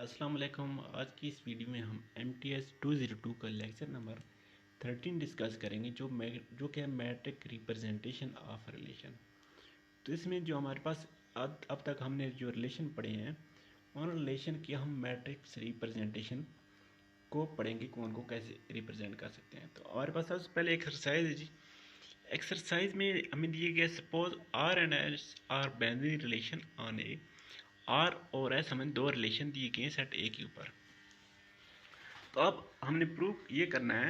अस्सलाम वालेकुम। आज की इस वीडियो में हम MTS 202 का लेक्चर नंबर 13 डिस्कस करेंगे जो कि है मैट्रिक रिप्रेजेंटेशन ऑफ रिलेशन। तो इसमें जो हमारे पास अब तक हमने जो रिलेशन पढ़े हैं उन रिलेशन की हम मैट्रिक्स रिप्रेजेंटेशन को पढ़ेंगे, कौन को कैसे रिप्रेजेंट कर सकते हैं। तो हमारे पास सबसे पहले एक्सरसाइज है जी। एक्सरसाइज में हमें दिए गए suppose R and S are binary relation on A. R और S हमें दो रिलेशन दिए गए हैं सेट A के ऊपर। तो अब हमने प्रूव ये करना है,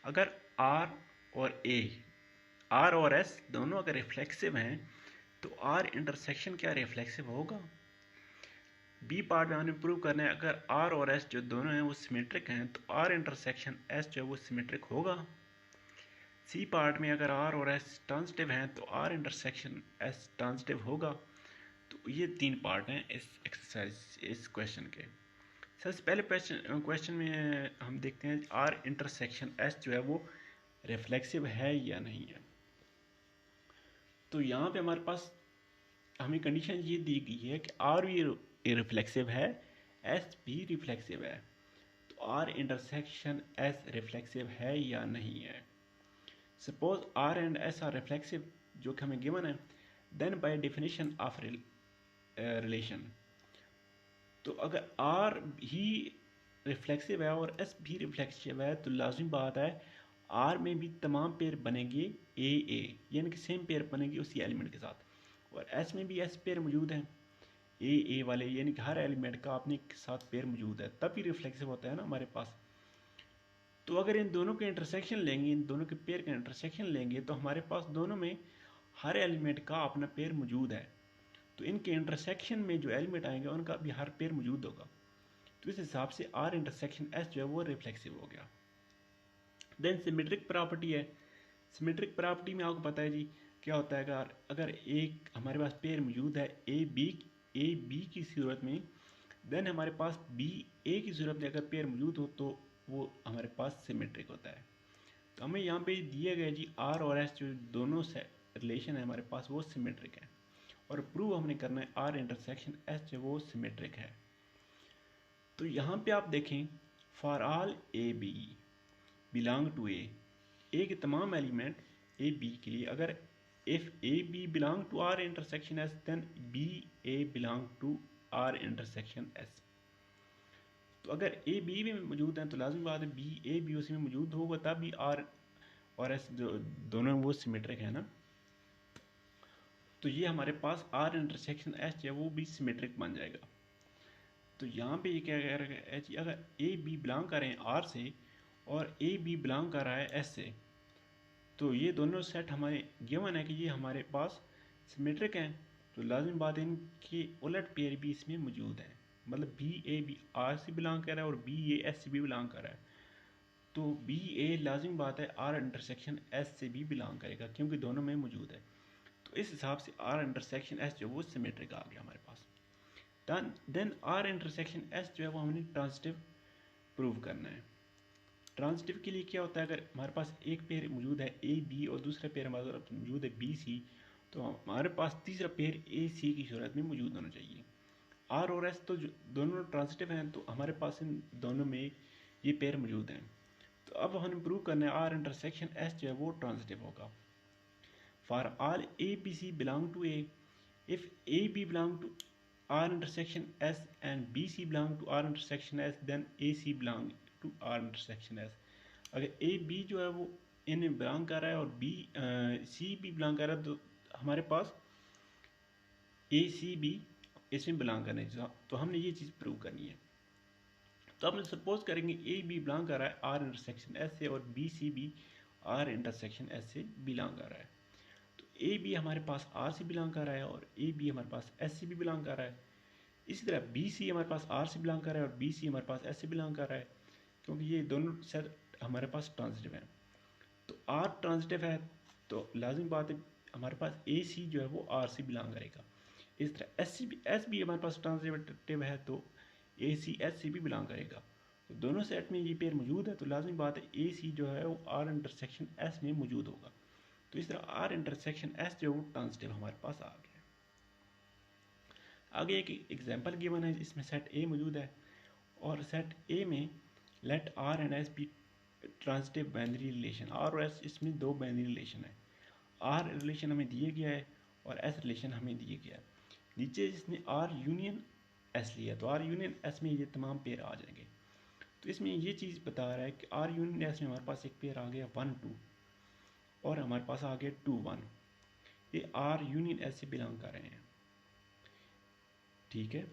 अगर R और S दोनों अगर रिफ्लेक्सिव हैं तो R इंटरसेक्शन क्या रिफ्लेक्सिव होगा। बी पार्ट में हमने प्रूव करना है, अगर R और S जो दोनों हैं वो सिमेट्रिक हैं तो R इंटरसेक्शन S जो है वो सिमेट्रिक होगा। सी पार्ट में अगर R और S ट्रांजिटिव हैं तो R इंटरसेक्शन S ट्रांजिटिव होगा। तो ये तीन पार्ट हैं इस एक्सरसाइज इस क्वेश्चन के। सबसे पहले क्वेश्चन में हम देखते हैं R इंटरसेक्शन S जो है वो रिफ्लेक्सिव है या नहीं है। तो यहाँ पे हमारे पास हमें कंडीशन ये दी गई है कि R भी रिफ्लेक्सिव है, S भी रिफ्लेक्सिव है। तो R इंटरसेक्शन S रिफ्लेक्सिव है या नहीं है। Suppose R and S are reflexive, जो कि हमें गिवन है, then by definition of relation, तो अगर R भी रिफ्लेक्सिव है और S भी रिफ्लेक्सिव है तो लाजिम बात है R में भी तमाम पेयर बनेंगे A यानी कि सेम पेयर बनेंगे उसी एलिमेंट के साथ, और S में भी S पेयर मौजूद हैं A वाले, यानी कि हर एलिमेंट का अपने साथ पेयर मौजूद है, तभी रिफ्लेक्सिव होता है ना हमारे पास। तो अगर इन दोनों के इंटरसेक्शन लेंगे, इन दोनों के पेयर का इंटरसेक्शन लेंगे तो हमारे पास दोनों में हर एलिमेंट का अपना पेयर मौजूद है। तो इनके इंटरसेक्शन में जो एलिमेंट आएंगे उनका भी हर पेयर मौजूद होगा। तो इस हिसाब से R इंटरसेक्शन S जो है वो रिफ्लेक्सिव हो गया। देन सिमेट्रिक प्रॉपर्टी है। सिमेट्रिक प्रॉपर्टी में आपको पता है जी क्या होता है, अगर एक हमारे पास पेयर मौजूद है ए बी की सूरत में, देन हमारे पास बी ए की सूरत में अगर पेयर मौजूद हो तो वो हमारे पास सिमेट्रिक होता है। तो हमें यहाँ पे दिया गया जी R और S जो दोनों से रिलेशन है हमारे पास वो सिमेट्रिक है, और प्रूव हमने करना है R इंटरसेक्शन S जो वो सिमेट्रिक है। तो यहाँ पे आप देखें, for all A B belong to A के तमाम एलिमेंट ए बी के लिए, अगर if A B belong to R intersection S then B A belong to R intersection S. तो अगर ए बी में मौजूद हैं तो लाजमी बात है बी ए बी उसी में मौजूद होगा, तभी आर और एस जो दोनों वो सिमेट्रिक है ना। तो ये हमारे पास आर इंटरसेक्शन एस जो है वो भी सिमेट्रिक बन जाएगा। तो यहाँ पे ये क्या कह रहा है, अगर ए बी बिलोंग कर रहे हैं आर से और ए बी बिलोंग कर रहा है एस से, तो ये दोनों सेट हमारे गिवन है कि ये हमारे पास सिमेट्रिक हैं। तो लाजिम बात है इनके उलट पेयर भी इसमें मौजूद हैं, मतलब बी ए बी आर से बिलोंग कर रहा है और बी ए एस से भी बिलोंग कर रहा है। तो बी ए लाजिम बात है आर इंटरसेक्शन एस से भी बिलोंग करेगा क्योंकि दोनों में मौजूद है। तो इस हिसाब से आर इंटरसेक्शन एस जो वो सिमेट्रिक आ गया हमारे पास। देन आर इंटरसेक्शन एस जो है वो हमने ट्रांजिटिव प्रूव करना है। ट्रांजिटिव के लिए क्या होता है, अगर हमारे पास एक पेयर मौजूद है ए बी और दूसरा पेयर हमारे पास मौजूद है बी सी, तो हमारे पास तीसरा पेयर ए सी की सूरत में मौजूद होना चाहिए। आर और एस तो दोनों ट्रांजिटिव हैं तो हमारे पास इन दोनों में ये पेयर मौजूद हैं। तो अब हमें प्रूव करना है आर इंटरसेक्शन एस जो है वो ट्रांजिटिव होगा। For all A b c belong to A, if A B belong to R intersection S and b c belong to R intersection S then a c belong to R intersection S. अगर a B जो है वो इन belong कर रहा है और B C भी belong कर रहा है तो हमारे पास ए सी बी इसमें बिलोंग करना है। तो हमने ये चीज़ प्रूव करनी है। तो हम सपोज करेंगे ए बी बिलोंग कर रहा है आर इंटरसेक्शन एस से और बी सी भी आर इंटरसेक्शन एस से बिलोंग कर रहा है। तो ए बी हमारे पास आर से बिलोंग कर रहा है और ए बी हमारे पास एस से भी बिलोंग कर रहा है। इसी तरह बी सी हमारे पास आर से बिलोंग कर रहा है और बी सी हमारे पास एस से बिलोंग कर रहा है, क्योंकि ये दोनों सेट हमारे पास ट्रांजिटिव हैं। तो आर ट्रांजिटिव है तो लाजिम बात है हमारे पास ए सी जो है वो आर से बिलोंग करेगा। इस तरह एस भी हमारे पास ट्रांजिटिव है तो ए सी एस से भी बिलोंग करेगा। तो दोनों सेट में ये पेयर मौजूद है तो लाजिम बात है ए सी जो है वो आर इंटरसेक्शन एस में मौजूद होगा। तो इस तरह आर इंटरसेक्शन एस जो है वो ट्रांजिटिव हमारे पास आ गया। आगे एक एग्जाम्पल गिवन है, इसमें सेट ए मौजूद है और सेट ए में let R and S be transitive binary relation. R और एस इसमें दो बाइनरी रिलेशन है। आर रिलेशन हमें दिए गया है और एस रिलेशन हमें दिए गया है। नीचे इसने आर यूनियन एस लिया तो आर यूनियन एस में ये तमाम पेयर आ जाएंगे। तो इसमें ये चीज़ बता रहा है कि आर यूनियन एस में हमारे पास एक पेयर आ गया 1 2 और हमारे पास आ गया 2 1। ये आर यूनियन एस से बिलोंग कर रहे हैं, ठीक है।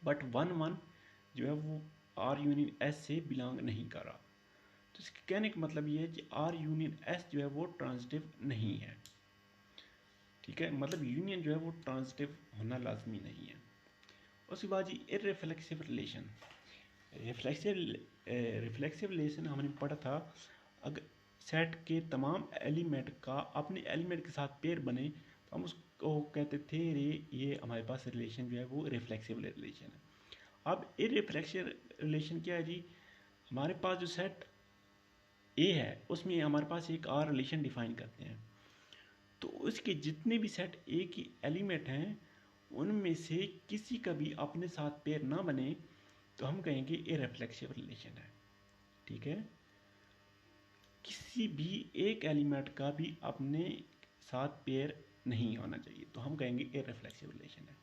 बट 1 1 जो है वो आर यूनियन एस से बिलोंग नहीं कर रहा। तो इसके कहने का मतलब ये है कि आर यूनियन एस जो है वो ट्रांजिटिव नहीं है, ठीक है। मतलब यूनियन जो है वो ट्रांजिटिव होना लाजमी नहीं है। उसके बाद जी इररिफ्लेक्सिव रिलेशन। रिफ्लेक्सिव रिलेशन हमने पढ़ा था, अगर सेट के तमाम एलिमेंट का अपने एलिमेंट के साथ पेयर बने तो हम उसको कहते थे ये हमारे पास रिलेशन जो है वो रिफ्लेक्सिव रिलेशन है। अब इररिफ्लेक्सिव रिलेशन क्या है जी, हमारे पास जो सेट ए है उसमें हमारे पास एक आर रिलेशन डिफाइन करते हैं। तो उसके जितने भी सेट ए की एलिमेंट हैं उनमें से किसी का भी अपने साथ पेयर ना बने तो हम कहेंगे इररिफ्लेक्सिव रिलेशन है, ठीक है। किसी भी एक एलिमेंट का भी अपने साथ पेयर नहीं होना चाहिए तो हम कहेंगे इररिफ्लेक्सिव रिलेशन है।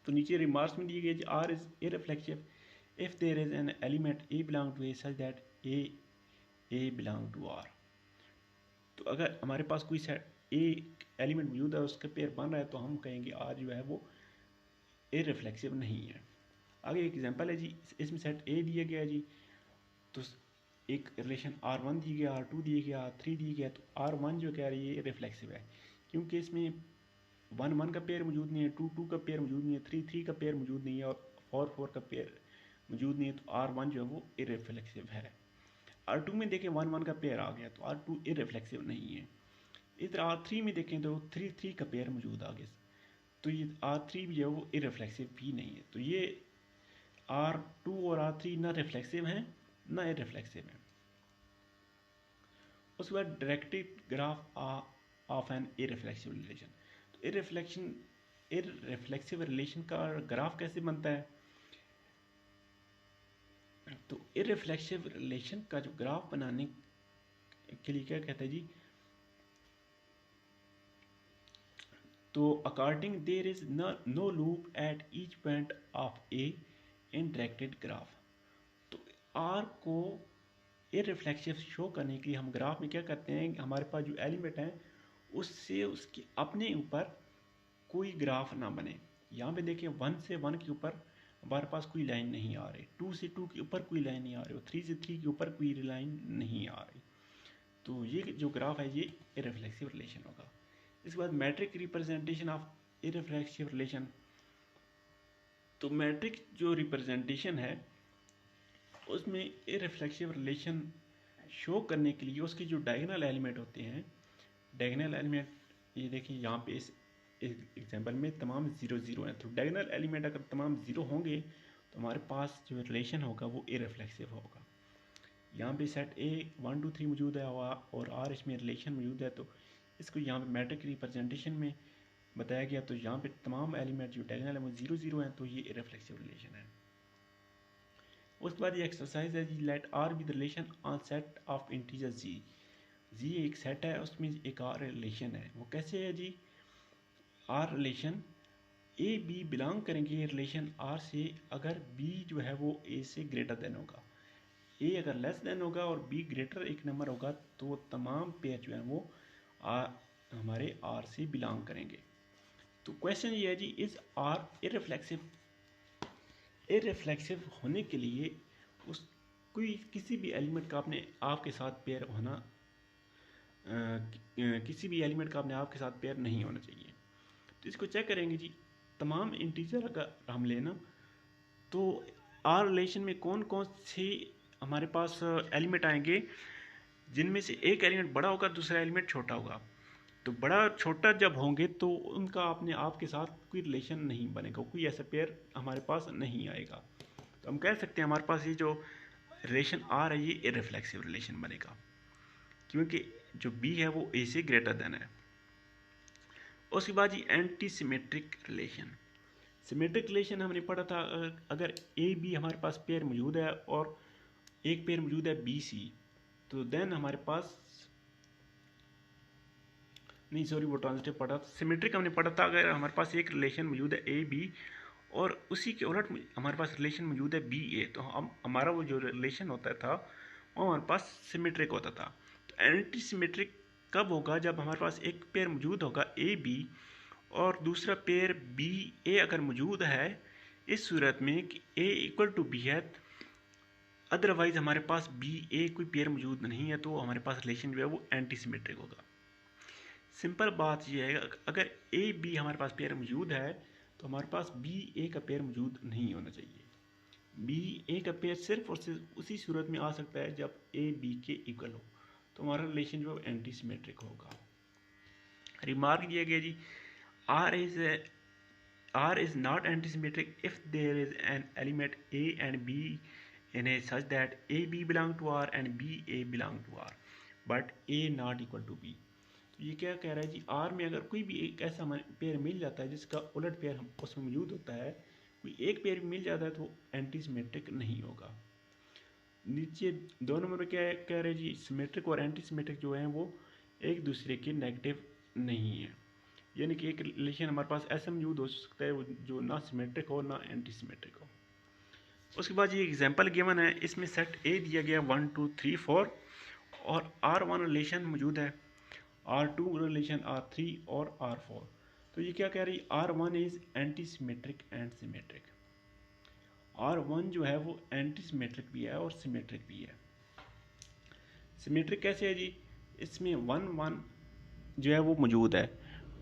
तो नीचे रिमार्क्स में दिए गए R is irreflexive if there is an element a belong to A such that a belong to R. तो अगर हमारे पास कोई सेट ए एलिमेंट मौजूद है उसका पेयर बन रहा है तो हम कहेंगे आर जो है वो इररिफ्लेक्सिव नहीं है। आगे एक एग्जांपल है जी, इसमें सेट ए दिया गया जी, तो एक रिलेशन R1 दिया गया, R2 दिया गया, R3 दिया गया। तो R1 जो कह रही है रिफ्लेक्सिव है क्योंकि इसमें 1 1 का पेयर मौजूद नहीं है, 2 2 का पेयर मौजूद नहीं है, 3 3 का पेयर मौजूद नहीं है और 4 4 का पेयर मौजूद नहीं है। तो R1 जो है वो इररिफ्लेक्सिव है। R2 में देखें 1 1 का पेयर आ गया तो R2 इररिफ्लेक्सिव नहीं है। इधर R3 में देखें तो 3 3 का पेयर मौजूद आ गया तो ये R3 भी जो है वो इररिफ्लेक्सिव भी नहीं है। तो ये R2 और R3 ना रिफ्लेक्सिव हैं ना इररिफ्लेक्सिव हैं। उसके बाद directed graph of an irreflexive relation. तो इररिफ्लेक्सिव रिलेशन का ग्राफ कैसे बनता है, तो इररिफ्लेक्सिव रिलेशन का जो ग्राफ बनाने के लिए क्या कहता है जी, तो according there is no loop at each point of A in directed graph. तो आर को इररिफ्लेक्सिव शो करने के लिए हम ग्राफ में क्या करते हैं, हमारे पास जो एलिमेंट हैं उससे उसके अपने ऊपर कोई ग्राफ ना बने। यहाँ पे देखिए 1 से 1 के ऊपर हमारे पास कोई लाइन नहीं आ रही, 2 से 2 के ऊपर कोई लाइन नहीं आ रही और 3 से 3 के ऊपर कोई लाइन नहीं आ रही। तो ये जो ग्राफ है ये इररिफ्लेक्सिव रिलेशन होगा। इसके बाद matrix representation of irreflexive relation. तो मैट्रिक जो रिप्रेजेंटेशन है उसमें इररिफ्लेक्सिव रिलेशन शो करने के लिए उसके जो डायगोनल एलिमेंट होते हैं, डायगोनल एलिमेंट ये देखिए यहाँ पे इस एग्जांपल में तमाम 0 0 हैं। तो डायगोनल एलिमेंट अगर तमाम 0 होंगे तो हमारे पास जो रिलेशन होगा वो इररिफ्लेक्सिव होगा। यहाँ पे सेट ए 1 2 3 मौजूद है और आर इसमें रिलेशन मौजूद है तो इसको यहाँ पे मैट्रिक रिप्रेजेंटेशन में बताया गया। तो यहाँ पे तमाम एलिमेंट जो डायगोनल है वो 0 0 हैं तो ये इररिफ्लेक्सिव रिलेशन है। उसके बाद ये एक्सरसाइज है जी, let R be the relation on set of integer Z. Z एक सेट है उसमें एक आर रिलेशन है, वो कैसे है जी, R relation A B belong करेंगे रिलेशन आर से अगर बी जो है वो ए से ग्रेटर देन होगा। ए अगर लेस देन होगा और बी ग्रेटर एक नंबर होगा तो तमाम पेयर जो है वो हमारे आर से बिलोंग करेंगे। तो क्वेश्चन ये है जी, इज आर इररिफ्लेक्सिव। इररिफ्लेक्सिव होने के लिए उस कोई किसी भी एलिमेंट का अपने आप के साथ पेयर होना किसी भी एलिमेंट का अपने आप के साथ पेयर नहीं होना चाहिए। तो इसको चेक करेंगे जी, तमाम इंटीजर अगर हम लेना तो आर रिलेशन में कौन कौन से हमारे पास एलिमेंट आएंगे जिनमें से एक एलिमेंट बड़ा होगा दूसरा एलिमेंट छोटा होगा। तो बड़ा छोटा जब होंगे तो उनका अपने आप के साथ कोई रिलेशन नहीं बनेगा, कोई ऐसा पेयर हमारे पास नहीं आएगा। तो हम कह सकते हैं हमारे पास ये जो रिलेशन आर है ये इररिफ्लेक्सिव रिलेशन बनेगा क्योंकि जो बी है वो ए से ग्रेटर देन है। उसके बाद ये anti symmetric relation. Symmetric relation हमने पढ़ा था, अगर ए बी हमारे पास पेयर मौजूद है और एक पेयर मौजूद है बी सी, तो देन हमारे पास, नहीं सॉरी वो ट्रांजिटिव पढ़ा था। सिमेट्रिक हमने पढ़ा था अगर हमारे पास एक रिलेशन मौजूद है ए बी और उसी के उलट हमारे पास रिलेशन मौजूद है बी ए, तो हम हमारा वो जो रिलेशन होता था वो हमारे पास सिमेट्रिक होता था। तो एंटी सिमेट्रिक कब होगा? जब हमारे पास एक पेयर मौजूद होगा ए बी और दूसरा पेयर बी ए अगर मौजूद है, इस सूरत में कि ए इक्वल टू बी है, अदरवाइज हमारे पास बी ए कोई पेयर मौजूद नहीं है, तो हमारे पास रिलेशन जो है वो एंटी सिमेट्रिक होगा। सिंपल बात यह है, अगर ए बी हमारे पास पेयर मौजूद है तो हमारे पास बी ए का पेयर मौजूद नहीं होना चाहिए। बी ए का पेयर सिर्फ और सिर्फ उसी सूरत में आ सकता है जब ए बी के इक्वल हो, तो हमारा रिलेशन जो है एंटी सिमेट्रिक होगा। रिमार्क दिया गया जी, R is not antisymmetric if there is an element A and B in A such that AB belong to R and BA belong to R, but A not equal to B। तो ये क्या कह रहा है जी, are में अगर कोई भी एक ऐसा पेयर मिल जाता है जिसका उलट पेयर उसमें मौजूद होता है, कोई एक पेयर मिल जाता है तो एंटी सिमेट्रिक नहीं होगा। नीचे 2 नंबर में क्या कह रहे हैं जी, सिमेट्रिक और एंटी सिमेट्रिक जो है वो एक दूसरे के नेगेटिव नहीं है, यानी कि एक रिलेशन हमारे पास ऐसा मौजूद हो सकता है जो ना सिमेट्रिक हो ना एंटी सिमेट्रिक हो। उसके बाद ये एग्जाम्पल गिवन है, इसमें सेट ए दिया गया 1 2 3 4 और R1 रिलेशन मौजूद है, R2 रिलेशन R3 और R4। तो ये क्या कह रही है, R1 is anti symmetric and symmetric. R1 जो है वो एंटी सिमेट्रिक भी है और सिमेट्रिक भी है। सिमेट्रिक कैसे है जी, इसमें 1 1 जो है वो मौजूद है,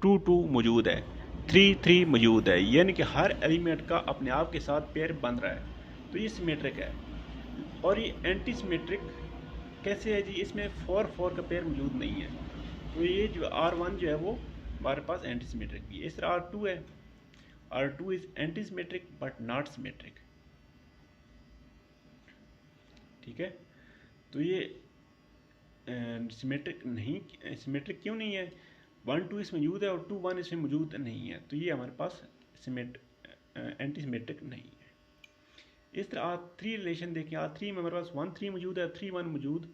2 2 मौजूद है, 3 3 मौजूद है, यानी कि हर एलिमेंट का अपने आप के साथ पेयर बन रहा है, तो ये सिमेट्रिक है। और ये एंटी सिमेट्रिक कैसे है जी, इसमें 4 4 का पेयर मौजूद नहीं है, तो ये जो R1 जो है वो हमारे पास एंटी सिमेट्रिक भी है। इस तरह R2 है, R2 is anti symmetric but not symmetric, ठीक है। तो ये सिमेट्रिक नहीं, सिमेट्रिक क्यों नहीं है, 1 2 इसमें मौजूद है और 2 1 इसमें मौजूद नहीं है, तो ये हमारे पास एंटी सिमेट्रिक नहीं है। इस तरह R3 रिलेशन देखें, R3 में हमारे पास 1 3 मौजूद है, 3 1 मौजूद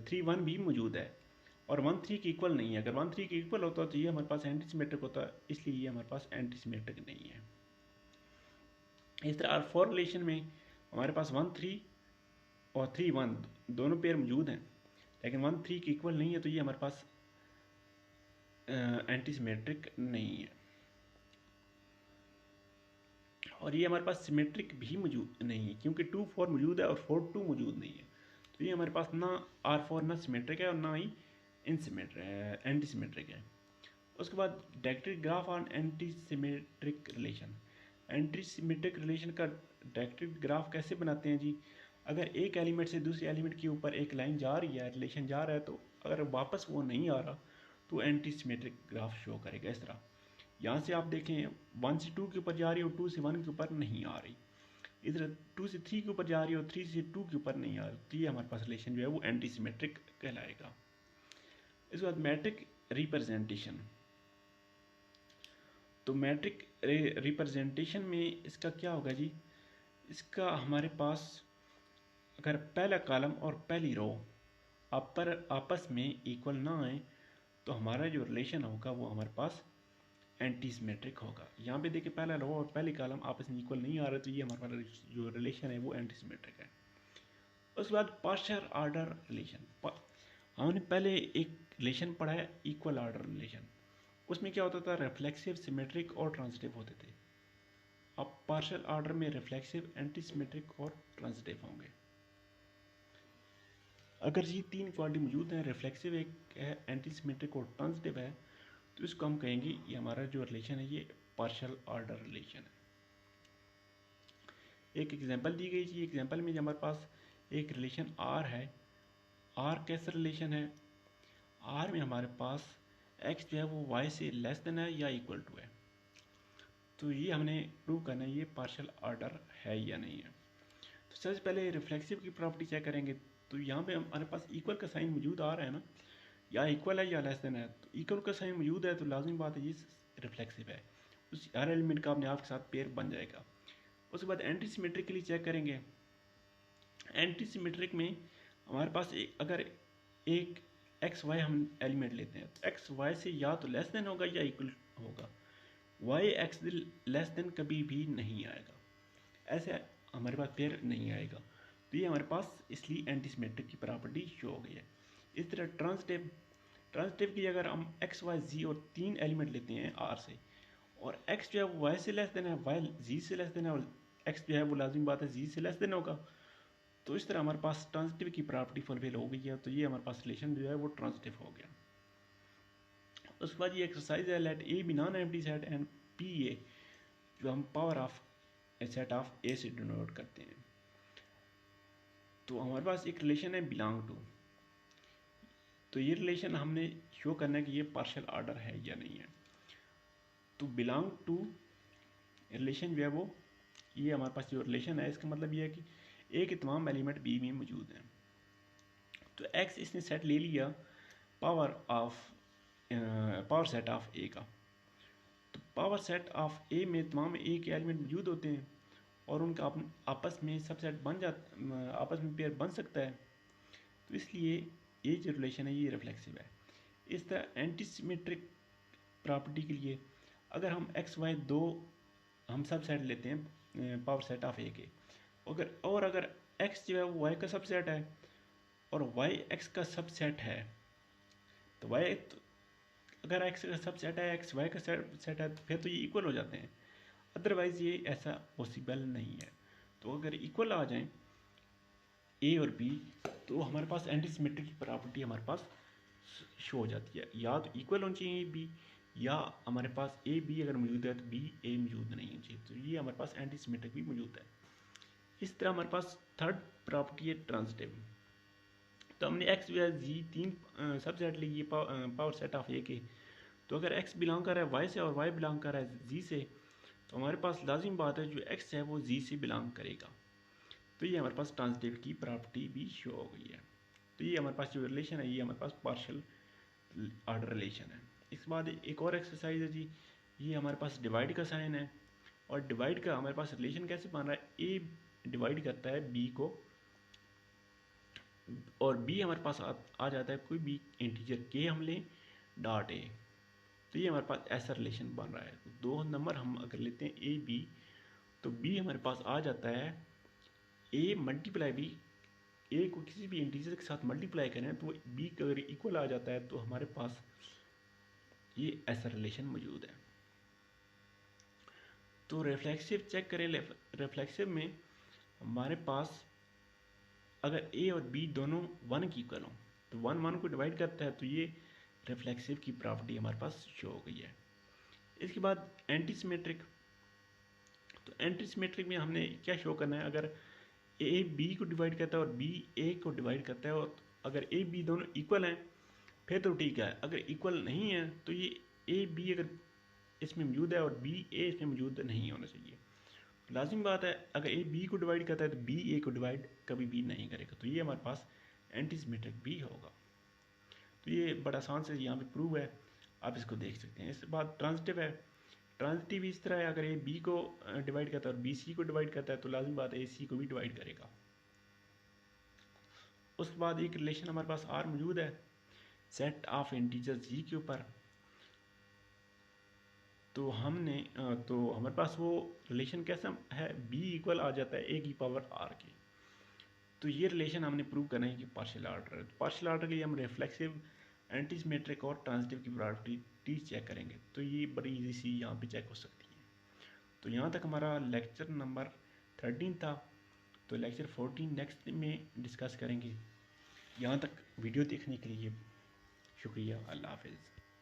3 1 भी मौजूद है और 1 3 के इक्वल नहीं है। अगर 1 3 के इक्वल होता तो ये हमारे पास एंटी सिमेट्रिक होता, इसलिए ये हमारे पास एंटी सिमेट्रिक नहीं है। इस तरह R4 रिलेशन में हमारे पास 1 3 और 3 1 दोनों पेयर मौजूद हैं, लेकिन 1 3 के इक्वल नहीं है, तो ये हमारे पास एंटी सिमेट्रिक नहीं है। और ये हमारे पास सिमेट्रिक भी मौजूद नहीं है, क्योंकि 2 4 मौजूद है और 4 2 मौजूद नहीं है, तो ये हमारे पास ना R4 ना सिमेट्रिक है और ना ही एंटी सिमेट्रिक है। उसके बाद डायरेक्ट्रिक graph on anti symmetric relation. Anti symmetric relation का डायरेक्ट्रिक ग्राफ कैसे बनाते हैं जी, अगर एक एलिमेंट से दूसरे एलिमेंट के ऊपर एक लाइन जा रही है, रिलेशन जा रहा है, तो अगर वापस वो नहीं आ रहा तो एंटी सिमेट्रिक ग्राफ शो करेगा। इस तरह यहाँ से आप देखें 1 से 2 के ऊपर जा रही है और 2 से 1 के ऊपर नहीं आ रही, इधर 2 से 3 के ऊपर जा रही है और 3 से 2 के ऊपर नहीं आ रही, तो ये हमारे पास रिलेशन जो है वो एंटी सिमेट्रिक कहलाएगा। इसके बाद मैट्रिक रिप्रेजेंटेशन। तो मैट्रिक रिप्रेजेंटेशन में इसका क्या होगा जी, इसका हमारे पास अगर पहला कॉलम और पहली रो आपस में इक्वल ना आए तो हमारा जो रिलेशन होगा वो हमारे पास एंटी सिमेट्रिक होगा। यहाँ पे देखिए पहला रो और पहली कॉलम आपस में इक्वल नहीं आ रहे, तो ये हमारा जो रिलेशन है वो एंटी सिमेट्रिक है। उसके बाद पार्शियल ऑर्डर रिलेशन, हमने पहले एक रिलेशन पढ़ा है इक्वल ऑर्डर रिलेशन, उसमें क्या होता था, रिफ्लेक्सिव सिमेट्रिक और ट्रांजिटिव होते थे। अब पार्शियल ऑर्डर में रिफ्लेक्सिव एंटी सिमेट्रिक और ट्रांजिटिव होंगे। अगर ये 3 क्वालिटी मौजूद हैं, रिफ्लेक्सिव एक है, एंटी सिमेट्रिक और ट्रांजिटिव है, तो इसको हम कहेंगे ये हमारा जो रिलेशन है ये पार्शियल ऑर्डर रिलेशन है। एक एग्जांपल दी गई थी, एग्जांपल में हमारे पास एक रिलेशन R है। R कैसा रिलेशन है, R में हमारे पास x जो है वो y से लेस देन है या इक्वल टू है, तो ये हमने प्रूव करना है ये पार्शियल ऑर्डर है या नहीं है। तो सबसे पहले रिफ्लेक्सिव की प्रॉपर्टी चेक करेंगे, तो यहाँ पे हमारे पास इक्वल का साइन मौजूद आ रहा है ना, या इक्वल है या लेस देन है, तो इक्वल का साइन मौजूद है तो लाजमी बात है ये रिफ्लेक्सिव है। उस हर एलिमेंट का अपने आप के साथ पेयर बन जाएगा। उसके बाद एंटी सिमेट्रिक के लिए चेक करेंगे। एंटी सिमेट्रिक में हमारे पास अगर एक एक्स वाई हम एलिमेंट लेते हैं तो एक्स वाई से या तो लेस देन होगा या इक्वल होगा, वाई एक्स लेस देन कभी भी नहीं आएगा, ऐसे हमारे पास पेयर नहीं आएगा। तो ये हमारे पास इसलिए एंटी सिमेट्रिक की प्रॉपर्टी शो हो गई है। इस तरह ट्रांजिटिव की अगर हम एक्स वाई जी और 3 एलिमेंट लेते हैं आर से, और एक्स जो है वो वाई से लेस देन है, वाई जी से लेस देन है, और एक्स जो है वो लाजमी बात है जी से लेस देन होगा, तो इस तरह हमारे पास ट्रांजिटिव की प्रॉपर्टी फुलफिल हो गई है। तो ये हमारे पास रिलेशन जो है वो ट्रांजिटिव हो गया। उसके बाद ये एक्सरसाइज है, let A B non empty set and P A, जो हम power of A set of A से डिनोट करते हैं। तो हमारे पास एक रिलेशन है बिलोंग टू, तो ये रिलेशन हमने शो करना है कि ये पार्शियल ऑर्डर है या नहीं है। तो बिलोंग टू रिलेशन जो है वो, ये हमारे पास जो रिलेशन है इसका मतलब ये है कि ए के तमाम एलिमेंट बी में मौजूद हैं। तो एक्स इसने सेट ले लिया पावर सेट ऑफ ए का, तो पावर सेट ऑफ ए में तमाम ए के एलिमेंट मौजूद होते हैं और उनका आपस में सबसेट बन जाता, आपस में पेयर बन सकता है। तो इसलिए ये जो रिलेशन है ये रिफ्लेक्सिव है। इस तरह एंटी सिमेट्रिक प्रॉपर्टी के लिए अगर हम एक्स वाई दो हम सब सेट लेते हैं पावर सेट ऑफ ए के, अगर एक्स जो है वो वाई का सबसेट है और वाई एक्स का सबसेट है, तो वाई अगर एक्स का सबसेट है एक्स वाई का सेट है तो फिर तो ये इक्वल हो जाते हैं, अदरवाइज ये ऐसा पॉसिबल नहीं है। तो अगर इक्वल आ जाएं ए और बी तो हमारे पास एंटी सिमेट्रिक की प्रॉपर्टी हमारे पास शो हो जाती है, या तो इक्वल होनी चाहिए बी, या हमारे पास ए बी अगर मौजूद है तो बी ए मौजूद नहीं होनी चाहिए। तो ये हमारे पास एंटी सिमेट्रिक भी मौजूद है। इस तरह हमारे पास थर्ड प्रॉपर्टी है ट्रांजिटिव। तो हमने एक्स या जी 3 सबसेट लिए पावर सेट ऑफ ए के, तो अगर एक्स बिलोंग कर रहा है वाई से और वाई बिलोंग कर रहा है जी से, तो हमारे पास लाजिम बात है जो एक्स है वो जी से बिलोंग करेगा। तो ये हमारे पास ट्रांजिटिव की प्रॉपर्टी भी शो हो गई है। तो ये हमारे पास जो रिलेशन है ये हमारे पास पार्शियल ऑर्डर रिलेशन है। इसके बाद एक और एक्सरसाइज है जी, ये हमारे पास डिवाइड का साइन है, और डिवाइड का हमारे पास रिलेशन कैसे बन रहा है, ए डिवाइड करता है बी को और बी हमारे पास आ जाता है कोई भी इंटीजर के हम लें डॉट ए, तो ये हमारे पास ऐसा रिलेशन बन रहा है। तो 2 नंबर हम अगर लेते हैं ए बी, तो बी हमारे पास आ जाता है ए मल्टीप्लाई बी, ए को किसी भी इंटीजर के साथ मल्टीप्लाई करें तो बी का अगर इक्वल आ जाता है तो हमारे पास ये ऐसा रिलेशन मौजूद है। तो रिफ्लेक्सिव चेक करें, रिफ्लेक्सिव में हमारे पास अगर ए और बी दोनों 1 की इक्वल हों तो 1 1 को डिवाइड करता है, तो ये रिफ्लेक्सिव की प्रॉपर्टी हमारे पास शो हो गई है। इसके बाद एंटी सिमेट्रिक, तो एंटी सिमेट्रिक में हमने क्या शो करना है, अगर ए बी को डिवाइड करता है और बी ए को डिवाइड करता है, और अगर ए बी दोनों इक्वल हैं फिर तो ठीक है, अगर इक्वल नहीं है तो ये ए बी अगर इसमें मौजूद है और बी ए इसमें मौजूद नहीं होना चाहिए। लाजिम बात है अगर ए बी को डिवाइड करता है तो बी ए को डिवाइड कभी भी नहीं करेगा, तो ये हमारे पास एंटी सिमेट्रिक भी होगा। तो ये बड़ा आसान से यहाँ पे प्रूव है, आप इसको देख सकते हैं। इसके बाद ट्रांजिटिव है, ट्रांजिटिव इस तरह है, अगर ए बी को डिवाइड करता है और बी सी को डिवाइड करता है तो लाजिम बात है ए सी को भी डिवाइड करेगा। उसके बाद एक रिलेशन हमारे पास आर मौजूद है सेट ऑफ इंटीजर जी के ऊपर, तो हमारे पास वो रिलेशन कैसा है, बी इक्वल आ जाता है ए की पावर आर के। तो ये रिलेशन हमने प्रूव करना है कि पार्शियल ऑर्डर है। तो पार्शियल ऑर्डर के लिए हम रिफ्लेक्सिव, एंटी सिमेट्रिक और ट्रांजिटिव की प्रॉपर्टी चेक करेंगे, तो ये बड़ी इजी सी यहाँ पे चेक हो सकती है। तो यहाँ तक हमारा लेक्चर नंबर 13 था, तो लेक्चर 14 नेक्स्ट में डिस्कस करेंगे। यहाँ तक वीडियो देखने के लिए शुक्रिया, अल्लाह हाफिज़।